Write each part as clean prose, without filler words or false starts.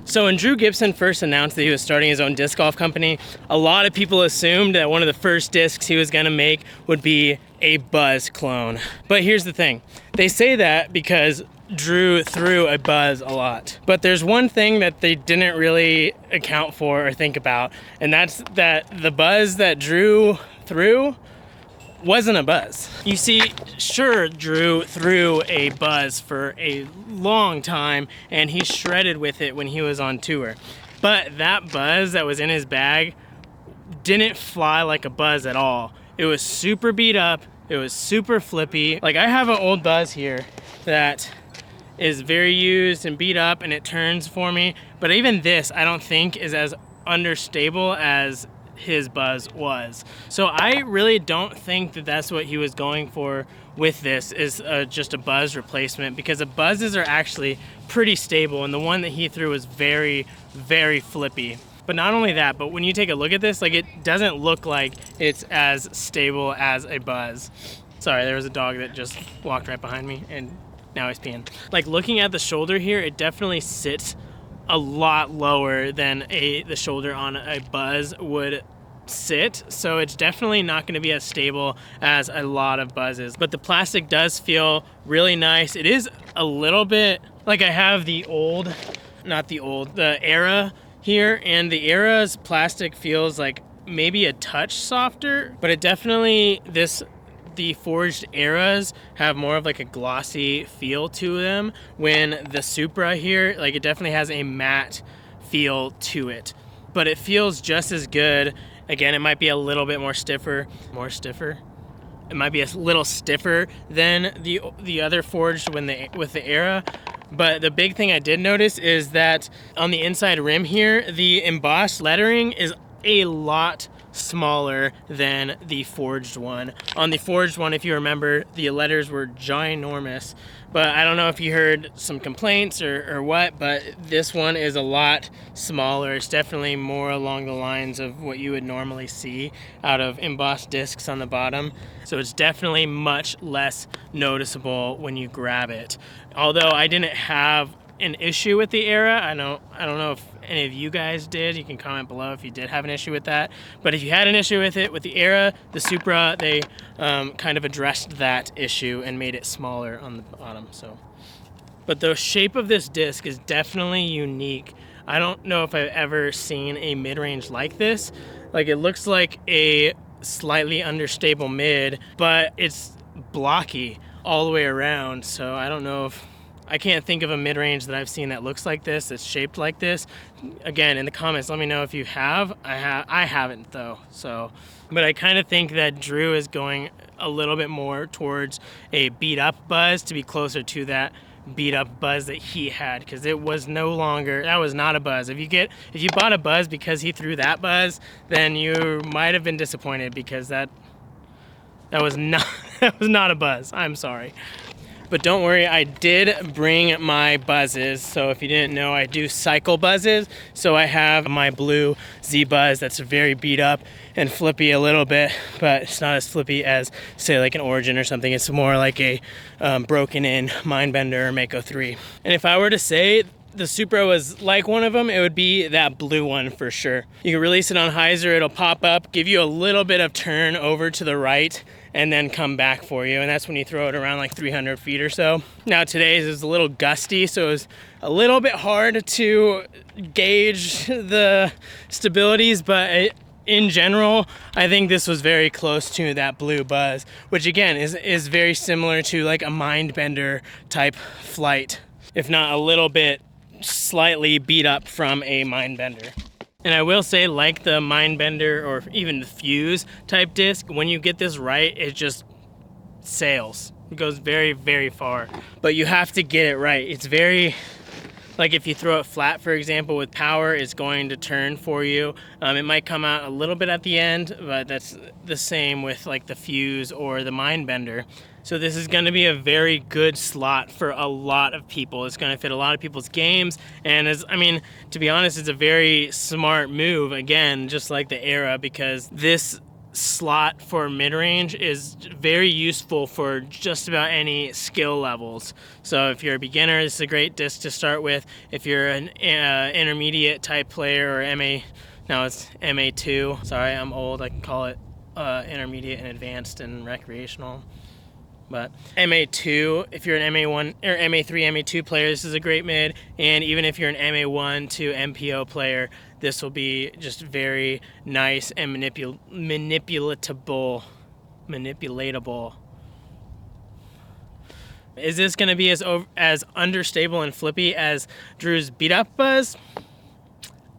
So when Drew Gibson first announced that he was starting his own disc golf company, a lot of people assumed that one of the first discs he was gonna make would be a Buzz clone. But here's the thing, they say that because Drew threw a Buzz a lot. But there's one thing that they didn't really account for or think about, and that's that the Buzz that Drew threw wasn't a Buzz. You see, sure, Drew threw a Buzz for a long time and he shredded with it when he was on tour. But that Buzz that was in his bag didn't fly like a Buzz at all. It was super beat up, it was super flippy. Like I have an old Buzz here that is very used and beat up and it turns for me. But even this, I don't think is as understable as his Buzz was. So I really don't think that that's what he was going for with this, is just a Buzz replacement, because the Buzzes are actually pretty stable and the one that he threw was very, very flippy. But not only that, but when you take a look at this, like it doesn't look like it's as stable as a Buzz. Sorry, there was a dog that just walked right behind me and now he's peeing. Like looking at the shoulder here, it definitely sits a lot lower than the shoulder on a Buzz would sit, so it's definitely not going to be as stable as a lot of Buzzes. But the plastic does feel really nice. It is a little bit like I have the Era here, and the Era's plastic feels like maybe a touch softer, but it definitely, the forged Eras have more of like a glossy feel to them, when the Supra here, like it definitely has a matte feel to it, but it feels just as good. Again, it might be a little bit stiffer. It might be a little stiffer than the other forged with the Era. But the big thing I did notice is that on the inside rim here, the embossed lettering is a lot smaller than the forged one. On the forged one, if you remember, the letters were ginormous, but I don't know if you heard some complaints or what, but this one is a lot smaller. It's definitely more along the lines of what you would normally see out of embossed discs on the bottom. So it's definitely much less noticeable when you grab it. Although I didn't have an issue with the Era. I don't know if any of you guys did. You can comment below if you did have an issue with that. But if you had an issue with it, with the Era, the Supra, they kind of addressed that issue and made it smaller on the bottom. So, but the shape of this disc is definitely unique. I don't know if I've ever seen a mid-range like this. Like it looks like a slightly understable mid, but it's blocky all the way around. So I don't know if I can't think of a mid-range that I've seen that looks like this, that's shaped like this. Again, in the comments, let me know if you have. I haven't though. So, but I kind of think that Drew is going a little bit more towards a beat-up Buzz to be closer to that beat-up Buzz that he had, because it was no longer, that was not a Buzz. If you bought a Buzz because he threw that Buzz, then you might have been disappointed, because that was not that was not a Buzz. I'm sorry. But don't worry, I did bring my Buzzes. So if you didn't know, I do cycle Buzzes. So I have my blue Z Buzz that's very beat up and flippy a little bit, but it's not as flippy as, say, like an Origin or something. It's more like a broken in Mindbender or Mako 3. And if I were to say the Supra was like one of them, it would be that blue one for sure. You can release it on hyzer, it'll pop up, give you a little bit of turn over to the right, and then come back for you, and that's when you throw it around like 300 feet or so. Now today's is a little gusty, so it was a little bit hard to gauge the stabilities, but in general, I think this was very close to that blue Buzz, which again is very similar to like a Mindbender type flight, if not a little bit slightly beat up from a Mindbender. And I will say, like the Mindbender or even the Fuse type disc, when you get this right, it just sails. It goes very, very far. But you have to get it right. It's very, like if you throw it flat, for example, with power, it's going to turn for you. It might come out a little bit at the end, but that's the same with like the Fuse or the Mindbender. So this is going to be a very good slot for a lot of people. It's going to fit a lot of people's games, and to be honest, it's a very smart move, again, just like the Era, because this slot for mid-range is very useful for just about any skill levels. So if you're a beginner, this is a great disc to start with. If you're an intermediate type player, or now it's MA2. Sorry, I'm old. I can call it intermediate and advanced and recreational. But MA2, if you're an MA1 or MA3, MA2 player, this is a great mid. And even if you're an MA1 to MPO player, this will be just very nice and manipulatable. Is this going to be as understable and flippy as Drew's beat up buzz?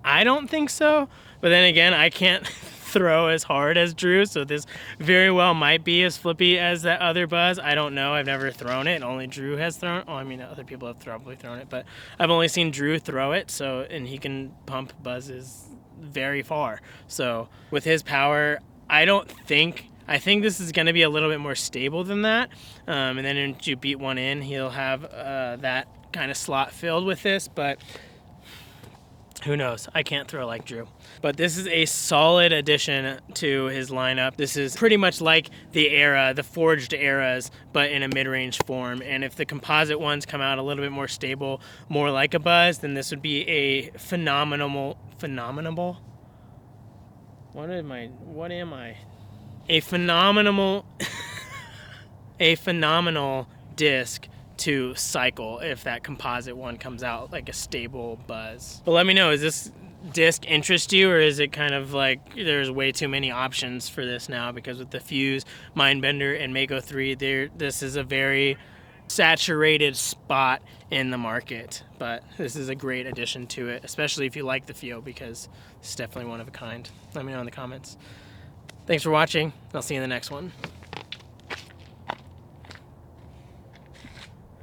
I don't think so. But then again, I can't throw as hard as Drew, so this very well might be as flippy as that other buzz. I don't know. I've never thrown it. Only Drew has thrown it. Oh, I mean, other people have probably thrown it, but I've only seen Drew throw it, so, and he can pump buzzes very far. So with his power, I think this is going to be a little bit more stable than that. And then when you beat one in, he'll have that kind of slot filled with this, but who knows? I can't throw like Drew. But this is a solid addition to his lineup. This is pretty much like the forged eras, but in a mid-range form. And if the composite ones come out a little bit more stable, more like a buzz, then this would be a phenomenal disc to cycle if that composite one comes out like a stable buzz. But let me know, is this disc interest you, or is it kind of like there's way too many options for this now? Because with the Fuse, Mindbender, and Mako 3, this is a very saturated spot in the market. But this is a great addition to it, especially if you like the feel, because it's definitely one of a kind. Let me know in the comments. Thanks for watching. I'll see you in the next one.